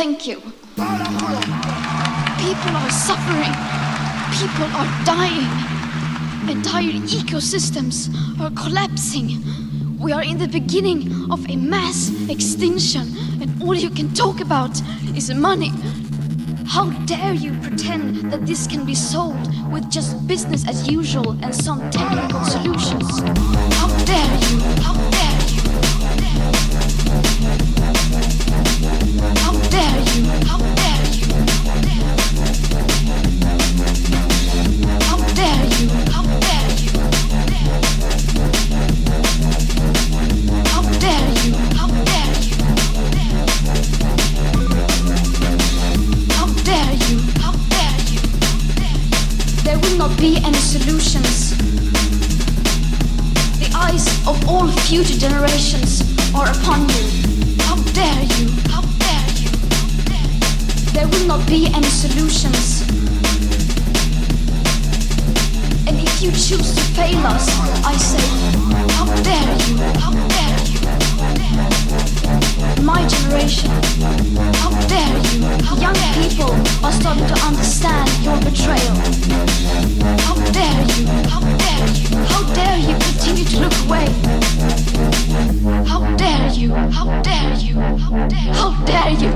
Thank you. People are suffering. People are dying. Entire ecosystems are collapsing. We are in the beginning of a mass extinction, and all you can talk about is money. How dare you pretend that this can be solved with just business as usual and some technical solutions? How dare you? How dare you? How dare you? How dare you? How dare you? How dare you? How dare you? How dare you? How dare you? How dare you? There will not be any solutions. The eyes of all future generations are upon you. How dare you? How dare you? There will not be any solutions. And if you choose to fail us, I say, how dare you? How dare you? My generation, how dare you? Young people are starting to understand your betrayal. How dare you? How dare you? How dare you continue to look away? How dare you? How dare you? How dare you?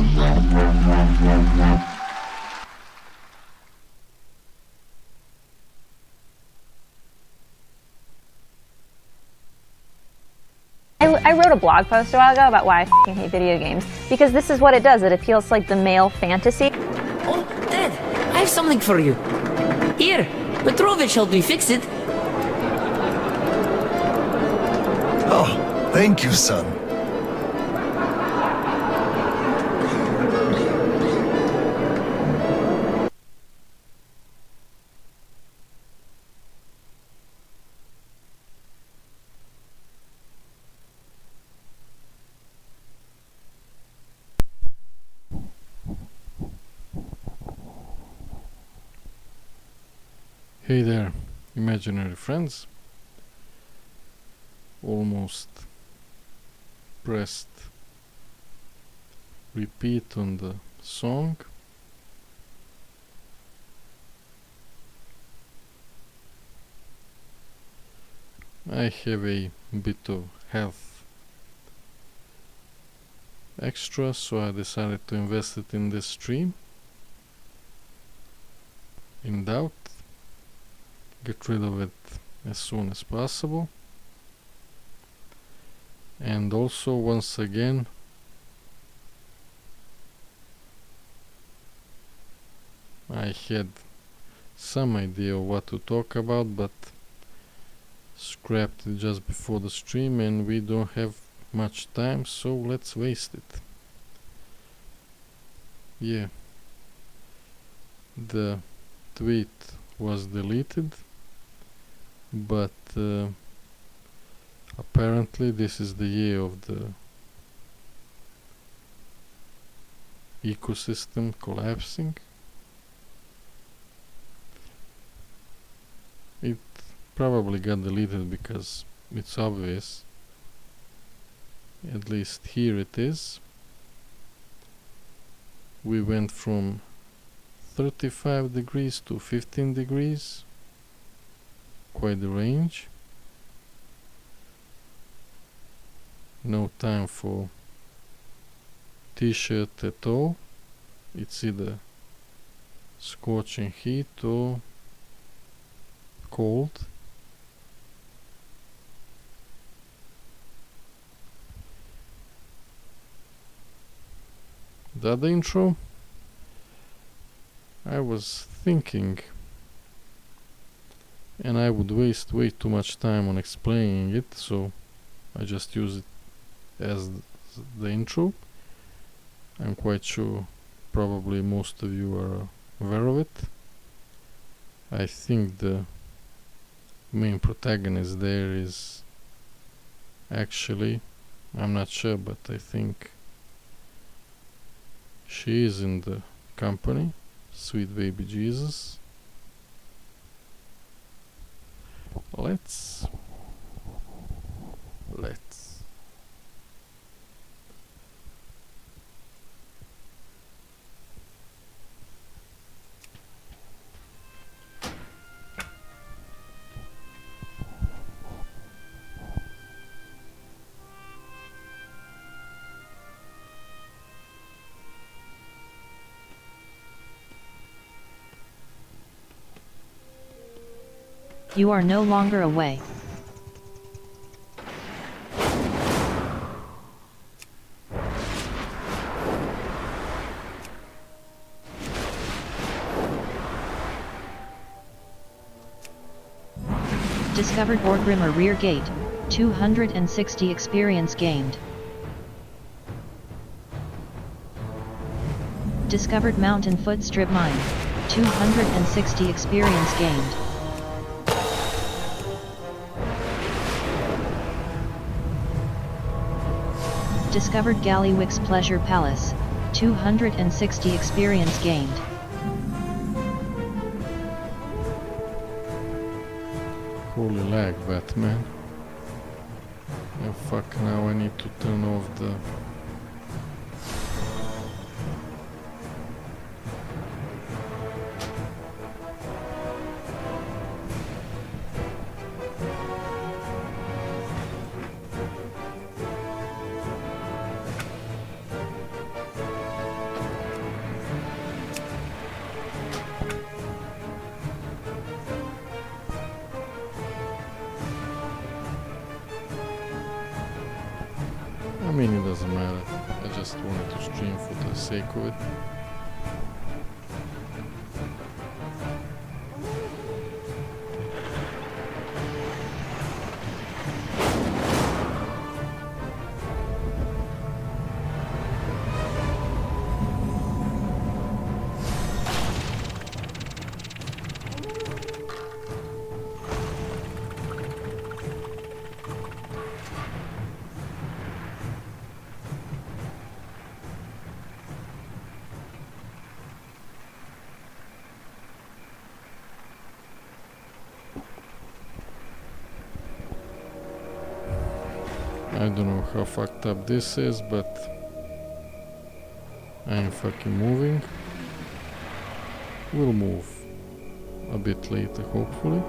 I wrote a blog post a while ago about why I f***ing hate video games, because this is what it does. It appeals to like the male fantasy. Oh, Dad, I have something for you. Here, Petrovich helped me fix it. Oh, thank you, son. Hey there, imaginary friends. Almost pressed repeat on the song. I have a bit of health extra, so I decided to invest it in this stream. In doubt, get rid of it as soon as possible. And also, once again, I had some idea of what to talk about, but scrapped it just before the stream, and we don't have much time, so let's waste it. Yeah, the tweet was deleted, but apparently this is the year of the ecosystem collapsing. It probably got deleted because it's obvious. At least here it is. We went from 35 degrees to 15 degrees. Quite the range. No time for t-shirt at all. It's either scorching heat or cold. The other intro, I was thinking, and I would waste way too much time on explaining it, so I just use it as the intro. I'm quite sure probably most of you are aware of it. I think the main protagonist there is actually, I'm not sure, but I think she is in the company, sweet baby Jesus. Let's You are no longer away. Discovered Orgrimmar Rear Gate, 260 experience gained. Discovered Mountain Foot Strip Mine, 260 experience gained. Discovered Gallywix Pleasure Palace, 260 experience gained. Holy lag, Batman. Oh fuck, now I need to turn off the... I mean, it doesn't matter. I just wanted to stream for the sake of it. I don't know how fucked up this is, but I am fucking moving. We'll move a bit later, hopefully.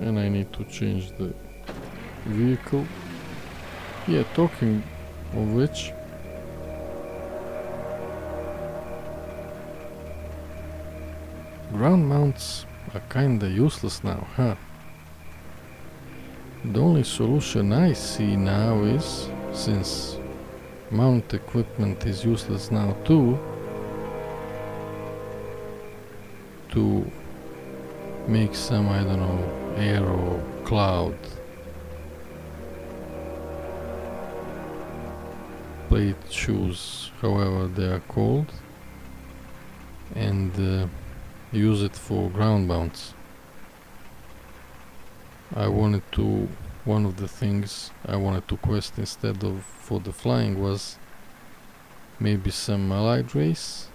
And I need to change the vehicle. Yeah, talking of which, ground mounts are kinda useless now, huh? The only solution I see now is, since mount equipment is useless now too, to make some, I don't know, aero, cloud, plate shoes, however they are called, and use it for ground mounts. One of the things I wanted to quest instead of for the flying was maybe some allied race.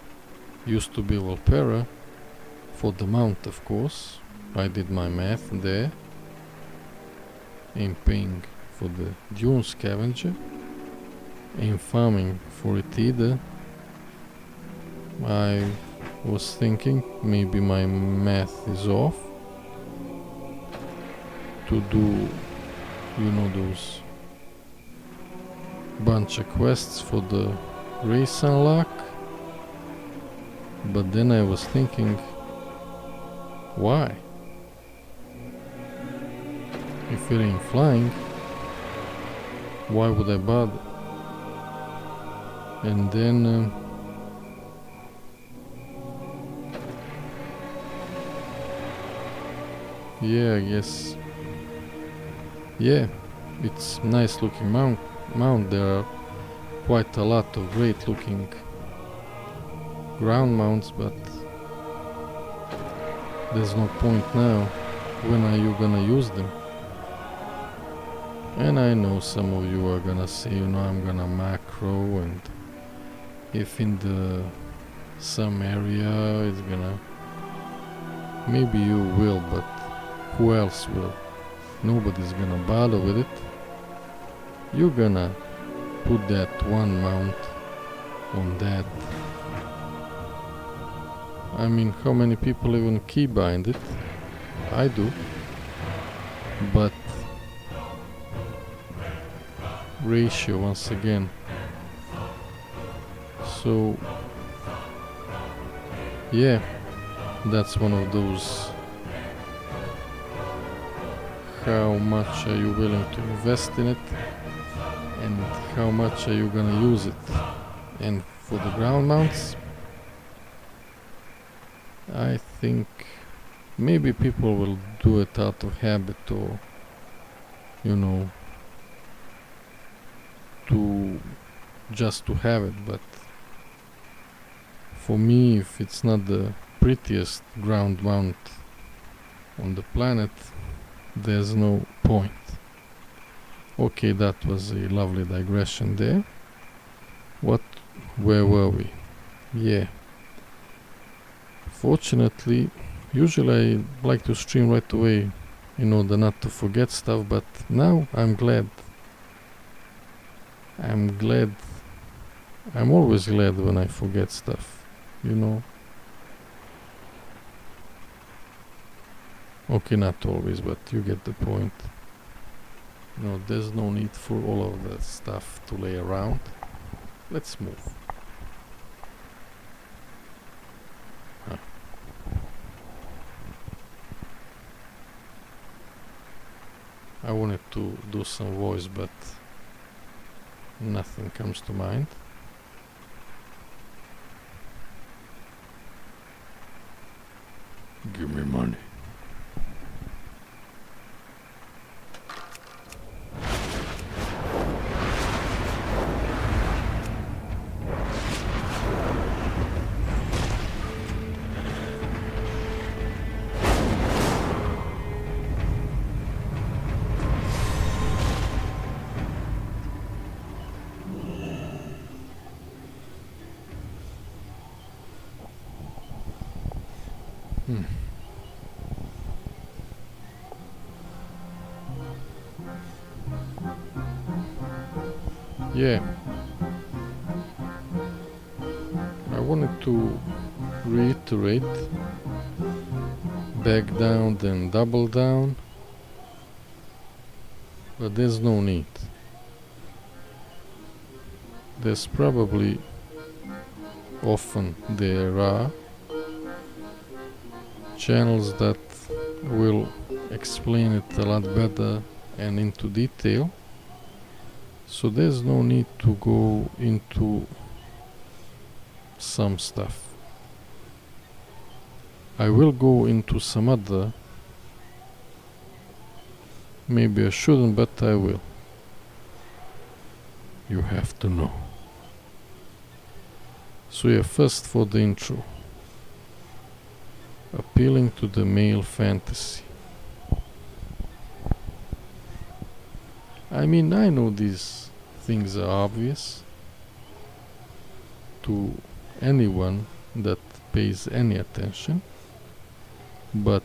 Used to be Volpera, for the mount of course. I did my math there. Ain't paying for the Dune Scavenger. Ain't farming for it either. I was thinking maybe my math is off. To do, you know, those bunch of quests for the race unlock. But then I was thinking, why? If it ain't flying, why would I bother? And then yeah, I guess. Yeah, it's nice looking mount. There are quite a lot of great looking ground mounts, but there's no point now. When are you gonna use them? And I know some of you are gonna say, you know, I'm gonna macro, and if in the some area it's gonna... Maybe you will, but who else will? Nobody's gonna bother with it. You're gonna put that one mount on that. I mean, how many people even keybind it? I do. But ratio once again. So yeah, that's one of those how much are you willing to invest in it, and how much are you gonna use it. And for the ground mounts, I think maybe people will do it out of habit, or you know, to just to have it. But for me, if it's not the prettiest ground mount on the planet, there's no point. Okay, that was a lovely digression there. Where were we? Yeah. Fortunately, usually I like to stream right away in order not to forget stuff, but now I'm glad. I'm always glad when I forget stuff, you know. Okay, not always, but you get the point. No, there's no need for all of that stuff to lay around. Let's move. I wanted to do some voice, but nothing comes to mind. Give me money. Yeah, I wanted to reiterate, back down then double down, but there's no need. There's probably often there are channels that will explain it a lot better and into detail. So there's no need to go into some stuff. I will go into some other. Maybe I shouldn't, but I will. You have to know. So yeah, first for the intro. Appealing to the male fantasy. I mean, I know these things are obvious to anyone that pays any attention, but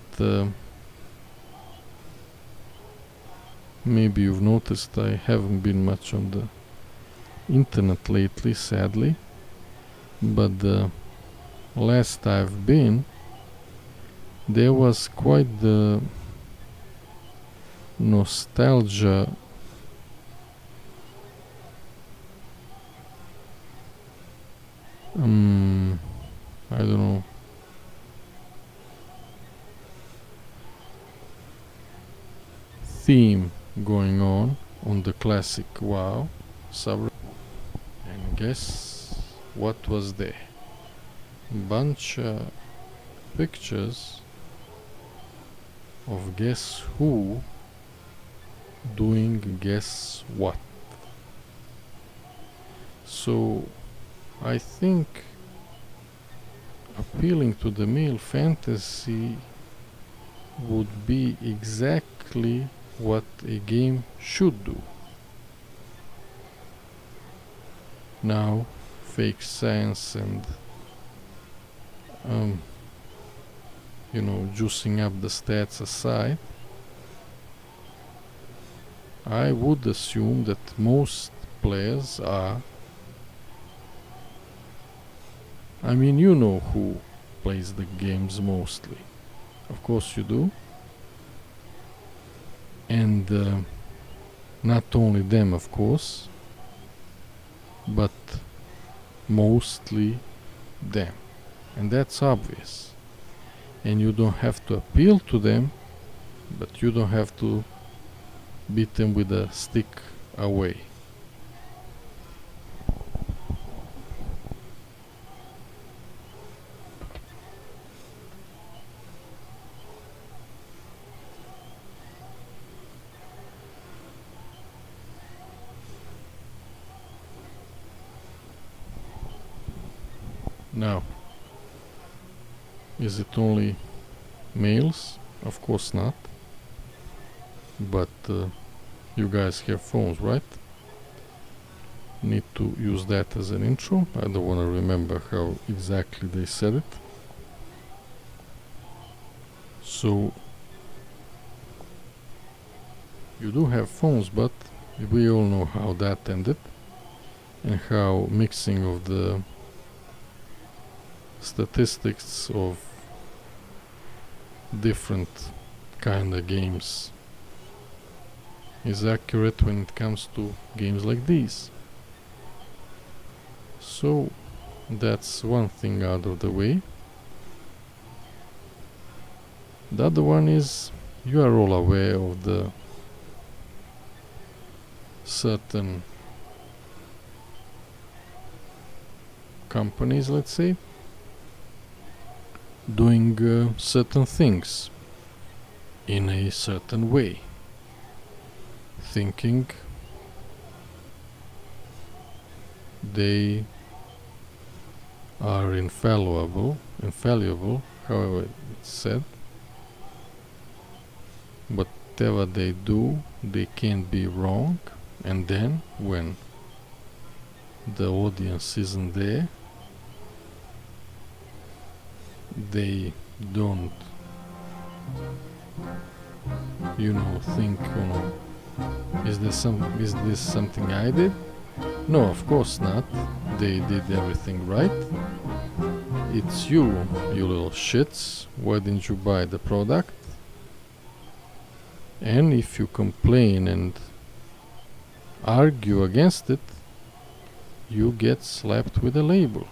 maybe you've noticed I haven't been much on the internet lately, sadly, but the last I've been, there was quite the nostalgia I don't know, theme going on the classic WoW subreddit. And guess what was there? Bunch of pictures of guess who doing guess what. So I think appealing to the male fantasy would be exactly what a game should do. Now, fake science and you know, juicing up the stats aside, I would assume that most players are, I mean, you know who plays the games mostly. Of course you do. And not only them, of course, but mostly them. And that's obvious. And you don't have to appeal to them, but you don't have to beat them with a stick away. Now, is it only males? Of course not. But you guys have phones, right? Need to use that as an intro. I don't want to remember how exactly they said it. So, you do have phones, but we all know how that ended. And how mixing of the statistics of different kind of games is accurate when it comes to games like these. So that's one thing out of the way. The other one is, you are all aware of the certain companies, let's say, doing certain things in a certain way, thinking they are infallible, however it's said. Whatever they do, they can't be wrong, and then when the audience isn't there, they don't, think, is this something I did? No, of course not. They did everything right. It's you little shits. Why didn't you buy the product? And if you complain and argue against it, you get slapped with a label.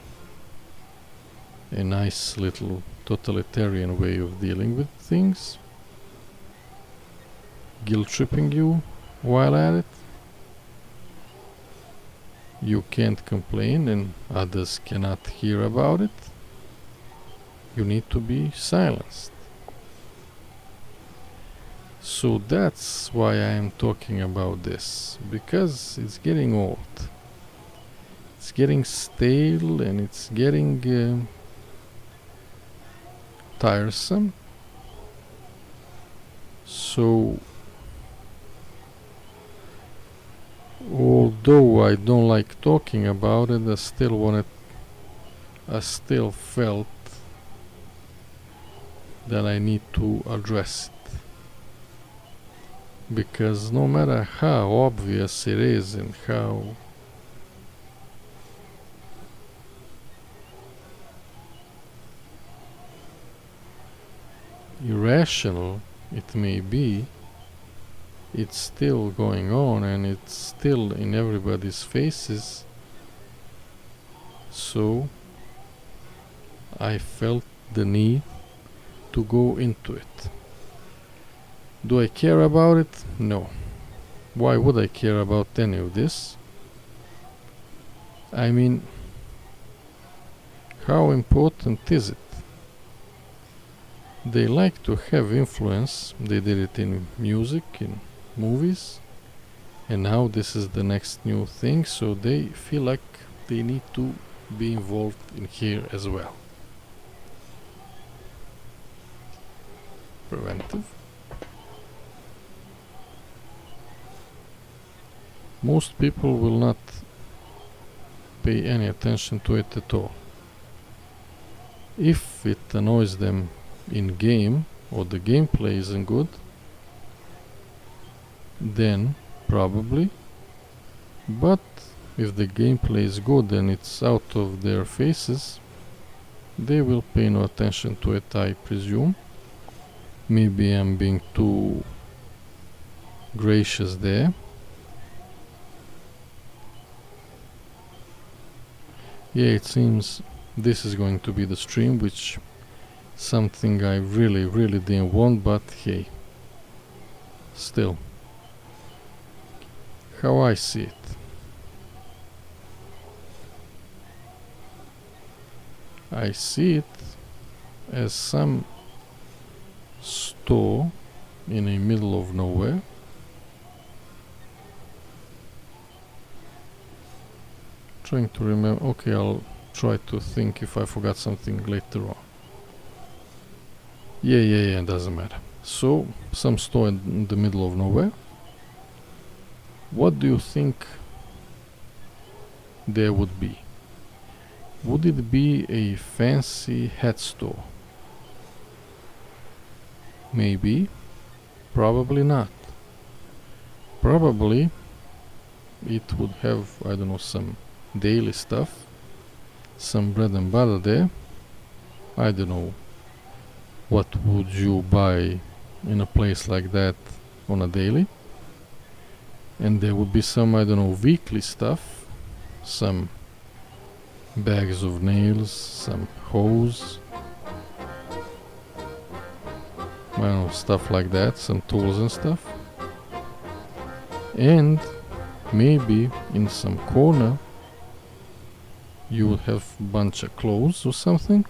A nice little totalitarian way of dealing with things. Guilt tripping you while at it. You can't complain and others cannot hear about it. You need to be silenced. So that's why I am talking about this, because it's getting old. It's getting stale and it's getting tiresome. So, although I don't like talking about it, I still felt that I need to address it. Because no matter how obvious it is and how irrational it may be, it's still going on and it's still in everybody's faces. So I felt the need to go into it. Do I care about it? No. Why would I care about any of this? I mean, how important is it? They like to have influence. They did it in music, in movies, and now this is the next new thing, so they feel like they need to be involved in here as well. Preventive. Most people will not pay any attention to it at all. If it annoys them in game or the gameplay isn't good, then probably. But if the gameplay is good and it's out of their faces, they will pay no attention to it, I presume. Maybe I'm being too gracious there. Yeah, it seems this is going to be the stream, which something I really didn't want, but hey, still, how I see it. I see it as some store in the middle of nowhere. Trying to remember. Okay, I'll try to think if I forgot something later on. Yeah, doesn't matter. So, some store in the middle of nowhere. What do you think there would be? Would it be a fancy hat store? Maybe. Probably not. Probably it would have, I don't know, some daily stuff, some bread and butter there. I don't know, what would you buy in a place like that on a daily? And there would be some, I don't know, weekly stuff, some bags of nails, some hose, I don't know, stuff like that, some tools and stuff. And maybe in some corner you would have a bunch of clothes or something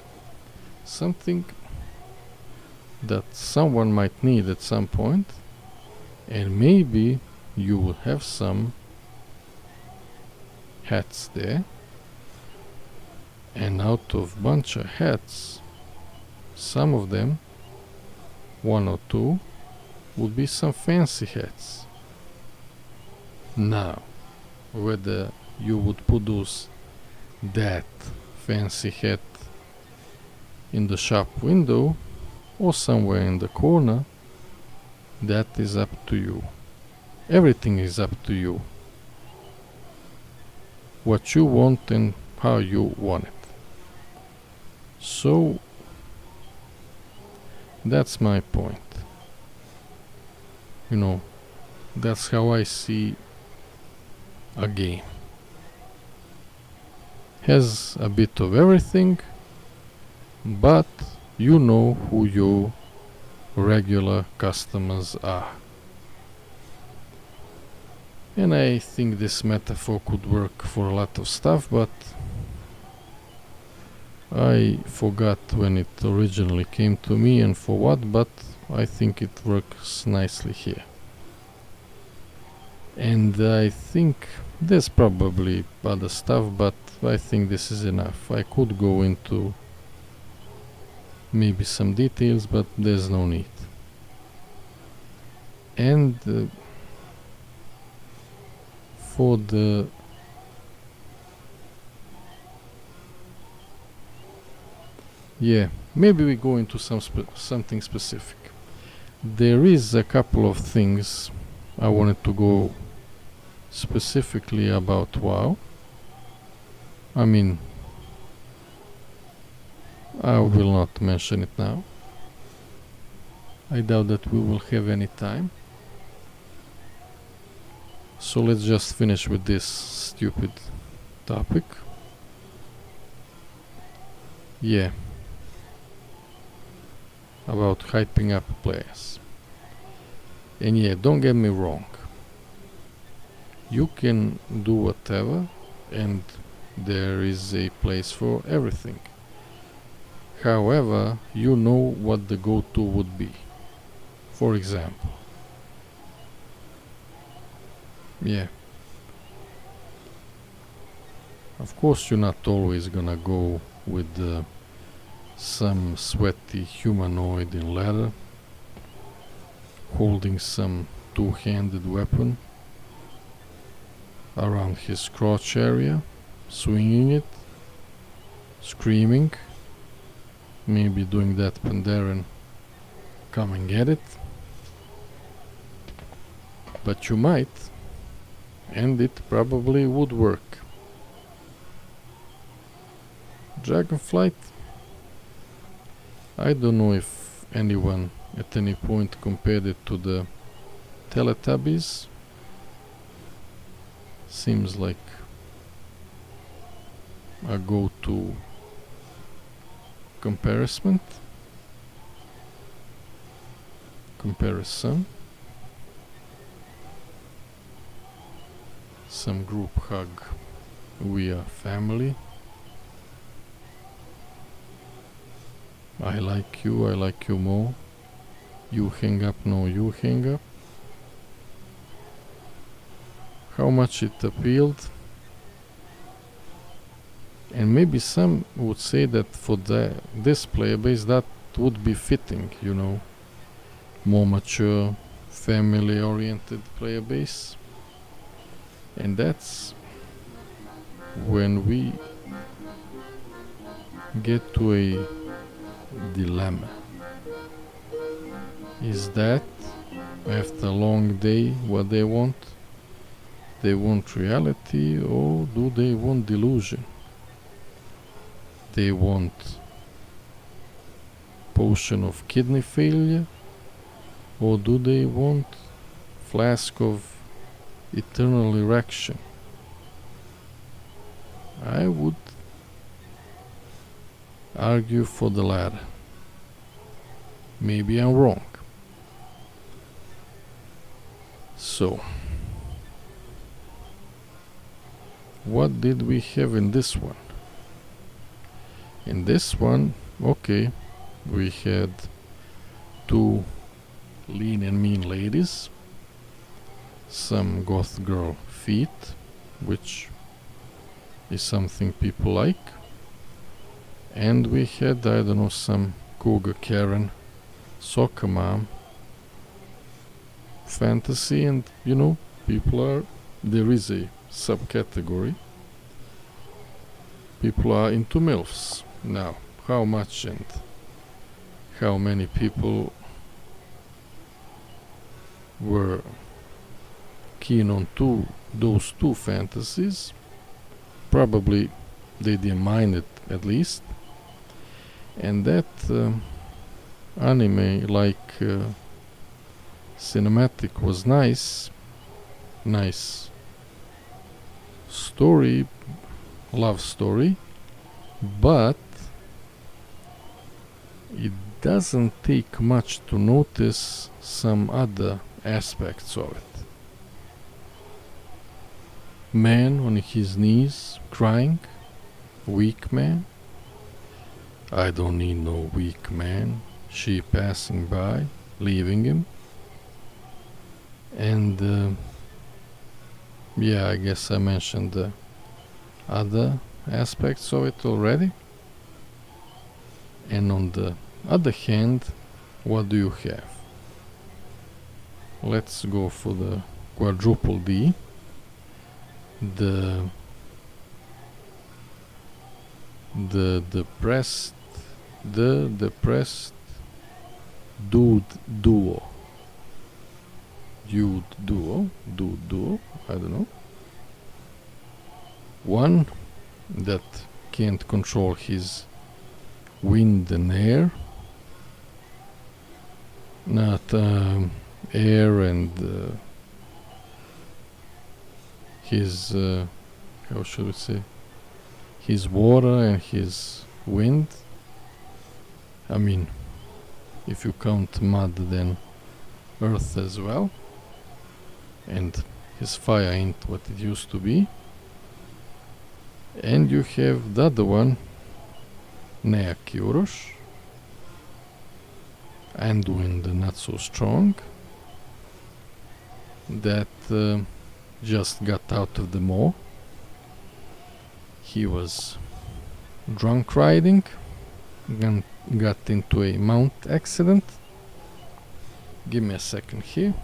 that someone might need at some point, and maybe you will have some hats there, and out of bunch of hats, some of them, one or two, would be some fancy hats. Now, whether you would put that fancy hat in the shop window or somewhere in the corner, that is up to you. Everything is up to you. What you want and how you want it. So that's my point. You know, that's how I see a game. Has a bit of everything, but you know who your regular customers are. And I think this metaphor could work for a lot of stuff, but I forgot when it originally came to me and for what, but I think it works nicely here. And I think there's probably other stuff, but I think this is enough. I could go into maybe some details, but there's no need. And for the maybe we go into something specific. There is a couple of things I wanted to go specifically about WoW. I mean, I will not mention it now. I doubt that we will have any time. So let's just finish with this stupid topic. Yeah. About hyping up players. And yeah, don't get me wrong. You can do whatever, and there is a place for everything. However, you know what the go-to would be. For example. Yeah. Of course, you're not always gonna go with some sweaty humanoid in leather, holding some two-handed weapon around his crotch area, swinging it, screaming, maybe doing that Pandaren come and get it. But you might, and it probably would work. Dragonflight, I don't know if anyone at any point compared it to the Teletubbies. Seems like a go-to comparison. some group hug. We are family. I like you more. You hang up, no, you hang up. How much it appealed. And maybe some would say that for this player base that would be fitting, you know, more mature, family oriented player base. And that's when we get to a dilemma. Is that after a long day what they want? They want reality, or do they want delusion? They want potion of kidney failure, or do they want flask of eternal erection? I would argue for the latter. Maybe I'm wrong. So, what did we have in this one? In this one, okay, we had two lean and mean ladies, some goth girl feet, which is something people like, and we had, I don't know, some cougar Karen, soccer mom fantasy, and you know, there is a subcategory. People are into MILFs. Now, how much and how many people were keen on those two fantasies? Probably they didn't mind it, at least. And that anime like cinematic was nice story, love story, but it doesn't take much to notice some other aspects of it. Man on his knees crying, weak man. I don't need no weak man. She passing by, leaving him. And yeah, I guess I mentioned the other aspects of it already. And on the other hand, what do you have? Let's go for the quadruple D. The depressed dude duo, I don't know. One that can't control his wind and air, not air and his how should we say, his water and his wind. I mean, if you count mud, then earth as well, and his fire ain't what it used to be. And you have the other one, Nea Kiorosh, Anduin the not so strong, that just got out of the mall. He was drunk riding, got into a mount accident. Give me a second here.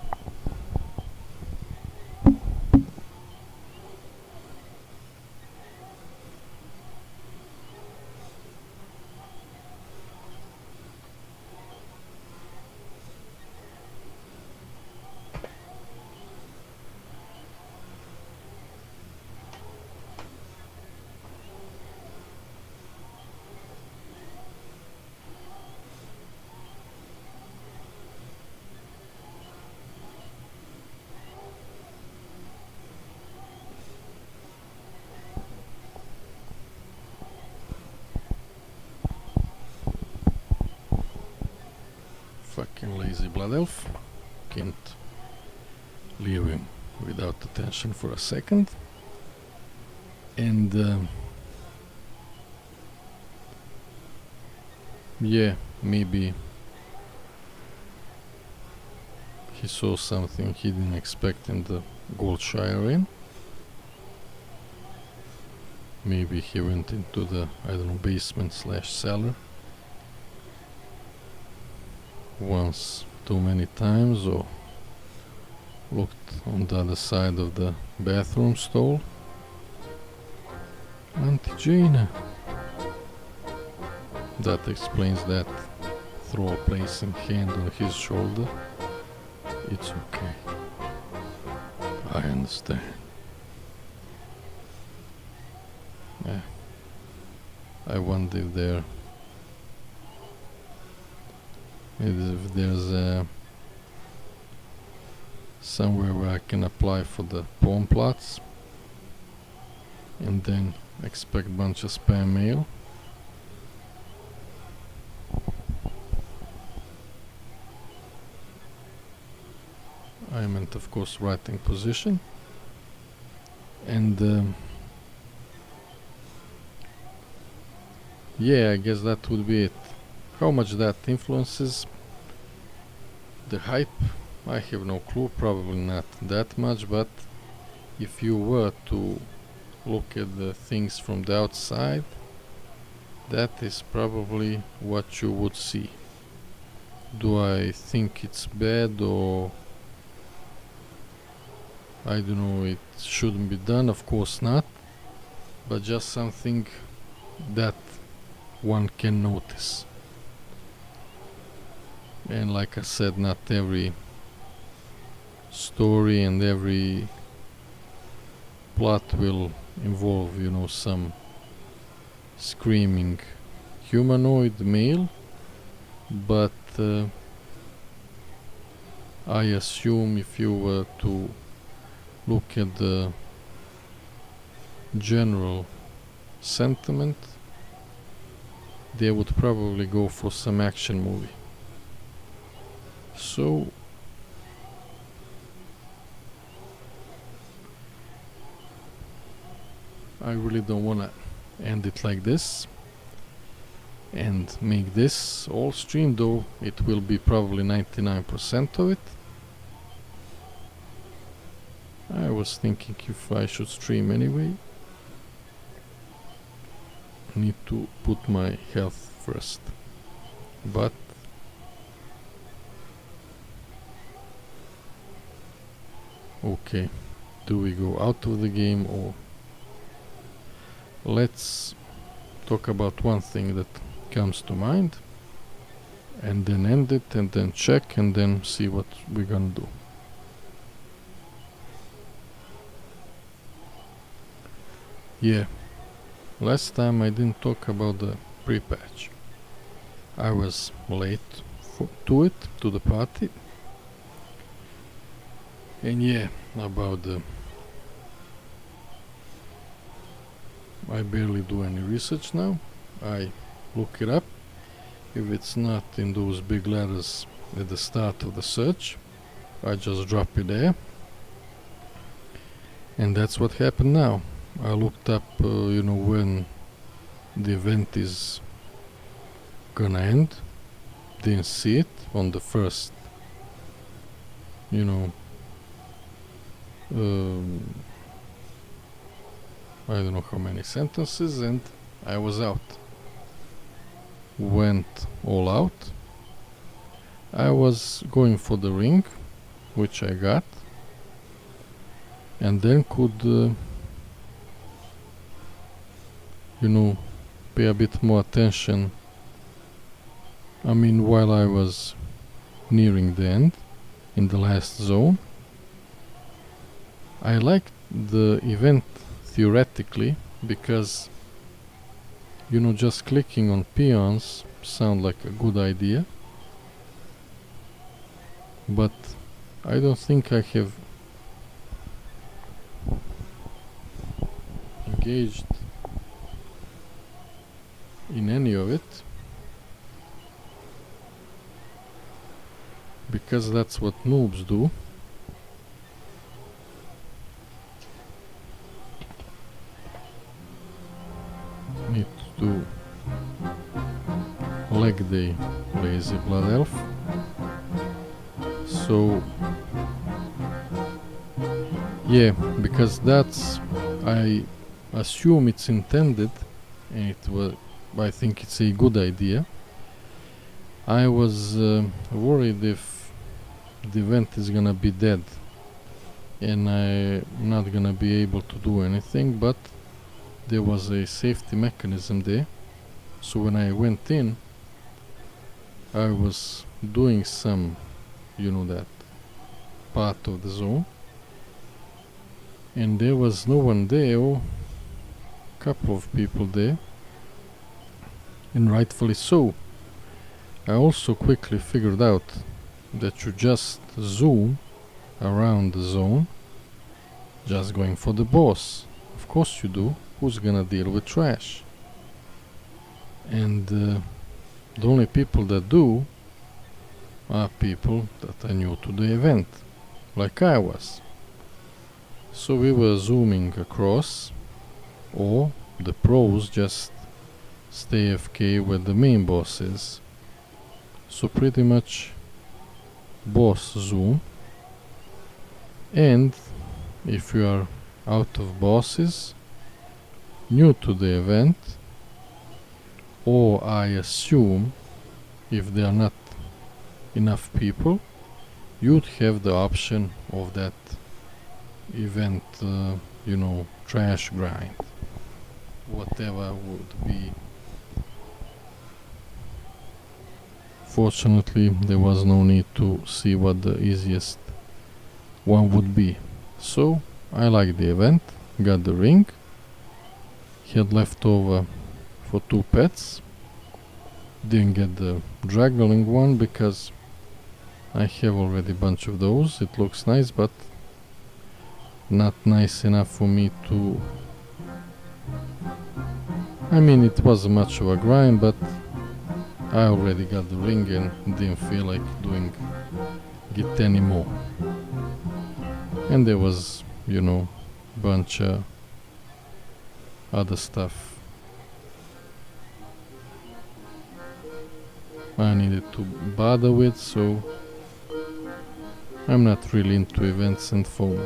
Fucking lazy blood elf. Can't leave him without attention for a second. And yeah, maybe he saw something he didn't expect in the Gold Shire Inn. Maybe he went into the, I don't know, basement slash cellar once too many times, or looked on the other side of the bathroom stall. Auntie Jane. That explains that. Thrall placing hand on his shoulder. It's okay. I understand. Yeah. I wonder if there's somewhere where I can apply for the pawn plots and then expect bunch of spam mail. I meant, of course, writing position. And yeah, I guess that would be it. How much that influences the hype, I have no clue, probably not that much, but if you were to look at the things from the outside, that is probably what you would see. Do I think it's bad, or I don't know, it shouldn't be done? Of course not, but just something that one can notice. And like I said, not every story and every plot will involve, you know, some screaming humanoid male, but I assume if you were to look at the general sentiment, they would probably go for some action movie. So I really don't wanna end it like this and make this all stream, though it will be probably 99% of it. I was thinking if I should stream anyway. I need to put my health first. But okay, do we go out of the game, or let's talk about one thing that comes to mind and then end it and then check and then see what we're gonna do. Yeah, last time I didn't talk about the pre-patch. I was late to the party. And yeah, about the... I barely do any research now. I look it up. If it's not in those big letters at the start of the search, I just drop it there. And that's what happened now. I looked up, you know, when the event is gonna end. Didn't see it on the first, you know, I don't know how many sentences, and I was out. Went all out. I was going for the ring, which I got, and then could, you know, pay a bit more attention. I mean, while I was nearing the end, in the last zone, I liked the event theoretically, because, you know, just clicking on peons sound like a good idea, but I don't think I have engaged in any of it, because that's what noobs do. the lazy blood elf. So yeah, because that's, I assume it's intended, and it was, I think it's a good idea. I was worried if the event is gonna be dead and I'm not gonna be able to do anything, but there was a safety mechanism there. So when I went in, I was doing some, you know, that part of the zone, and there was no one there, or a couple of people there, and rightfully so. I also quickly figured out that you just zoom around the zone, just going for the boss. Of course you do. Who's gonna deal with trash? And the only people that do are people that are new to the event, like I was. So we were zooming across, or the pros just stay AFK where the main boss is. So pretty much boss zoom, and if you are out of bosses, new to the event, or I assume if there are not enough people, you'd have the option of that event, you know, trash grind, whatever would be. Fortunately, there was no need to see what the easiest one would be. So I liked the event, got the ring, had left over for 2 pets. Didn't get the draggling one because I have already a bunch of those. It looks nice, but not nice enough for me to... I mean, it wasn't much of a grind, but I already got the ring and didn't feel like doing it anymore. And there was, you know, bunch of other stuff I needed to bother with, so I'm not really into events and FOMO.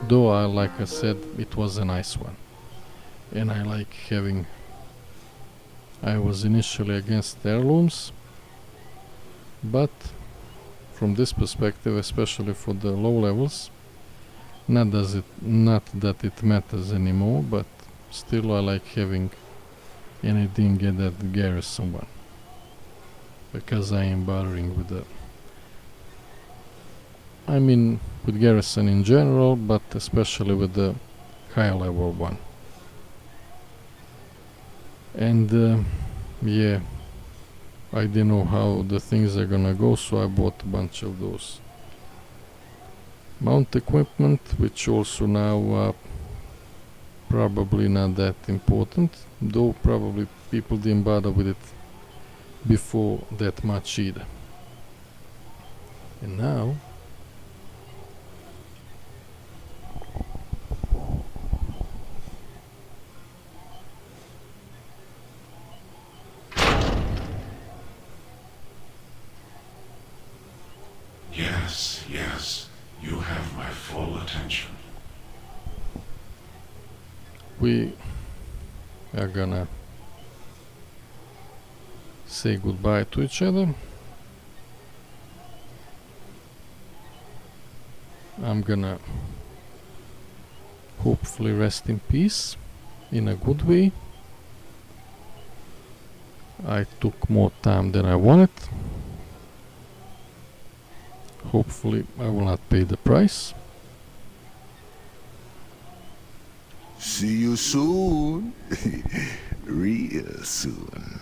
Though like I said, it was a nice one. And I like having... I was initially against heirlooms, but from this perspective, especially for the low levels, not that it matters anymore, but still I like having, and I didn't get that garrison one because I am bothering with the... I mean, with garrison in general, but especially with the higher level one. And yeah, I didn't know how the things are gonna go, so I bought a bunch of those mount equipment, which also now are probably not that important, though probably people didn't bother with it before that much either. And now Yes, yes, you have my full attention. we are gonna say goodbye to each other. I'm gonna hopefully rest in peace in a good way. I took more time than I wanted. Hopefully I will not pay the price. See you soon. Real soon.